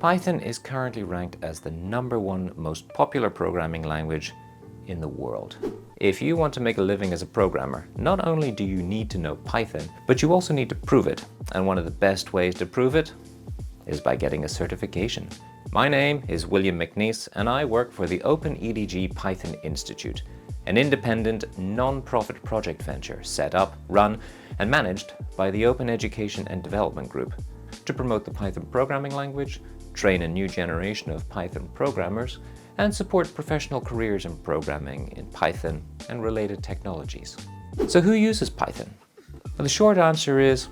Python is currently ranked as the #1 most popular programming language in the world. If you want to make a living as a programmer, not only do you need to know Python, but you also need to prove it. And one of the best ways to prove it is by getting a certification. My name is William McNeice and I work for the OpenEDG Python Institute, an independent, non-profit project venture set up, run and managed by the Open Education and Development Group to promote the Python programming language, train a new generation of Python programmers, and support professional careers in programming in Python and related technologies. So who uses Python? Well, the short answer is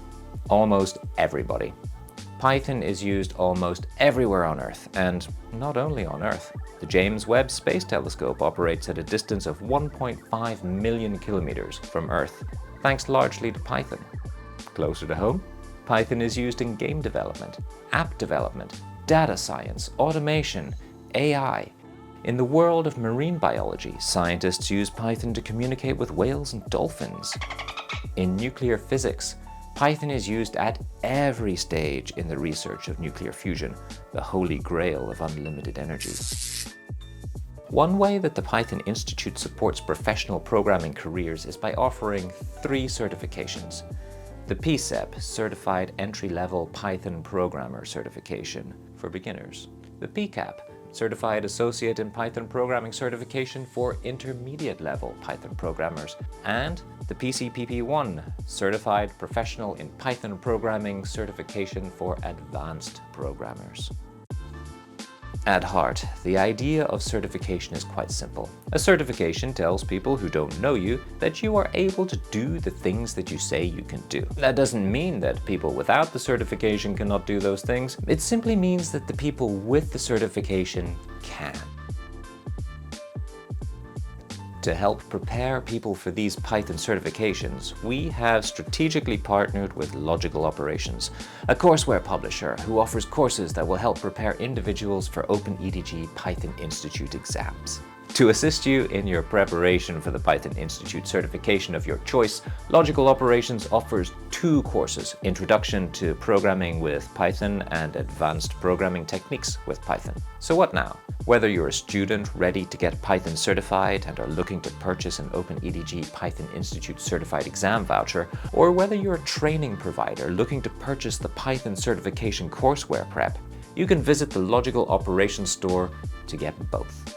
almost everybody. Python is used almost everywhere on Earth, and not only on Earth. The James Webb Space Telescope operates at a distance of 1.5 million kilometers from Earth, thanks largely to Python. Closer to home, Python is used in game development, app development, data science, automation, AI. In the world of marine biology, scientists use Python to communicate with whales and dolphins. In nuclear physics, Python is used at every stage in the research of nuclear fusion, the holy grail of unlimited energy. One way that the Python Institute supports professional programming careers is by offering 3 certifications. The PCEP, Certified Entry-Level Python Programmer Certification for beginners. The PCAP, Certified Associate in Python Programming Certification for intermediate-level Python programmers. And the PCPP1, Certified Professional in Python Programming Certification for advanced programmers. At heart, the idea of certification is quite simple. A certification tells people who don't know you that you are able to do the things that you say you can do. That doesn't mean that people without the certification cannot do those things. It simply means that the people with the certification can. To help prepare people for these Python certifications, we have strategically partnered with Logical Operations, a courseware publisher who offers courses that will help prepare individuals for OpenEDG Python Institute exams. To assist you in your preparation for the Python Institute certification of your choice, Logical Operations offers 2 courses, Introduction to Programming with Python and Advanced Programming Techniques with Python. So what now? Whether you're a student ready to get Python certified and are looking to purchase an OpenEDG Python Institute certified exam voucher, or whether you're a training provider looking to purchase the Python certification courseware prep, you can visit the Logical Operations store to get both.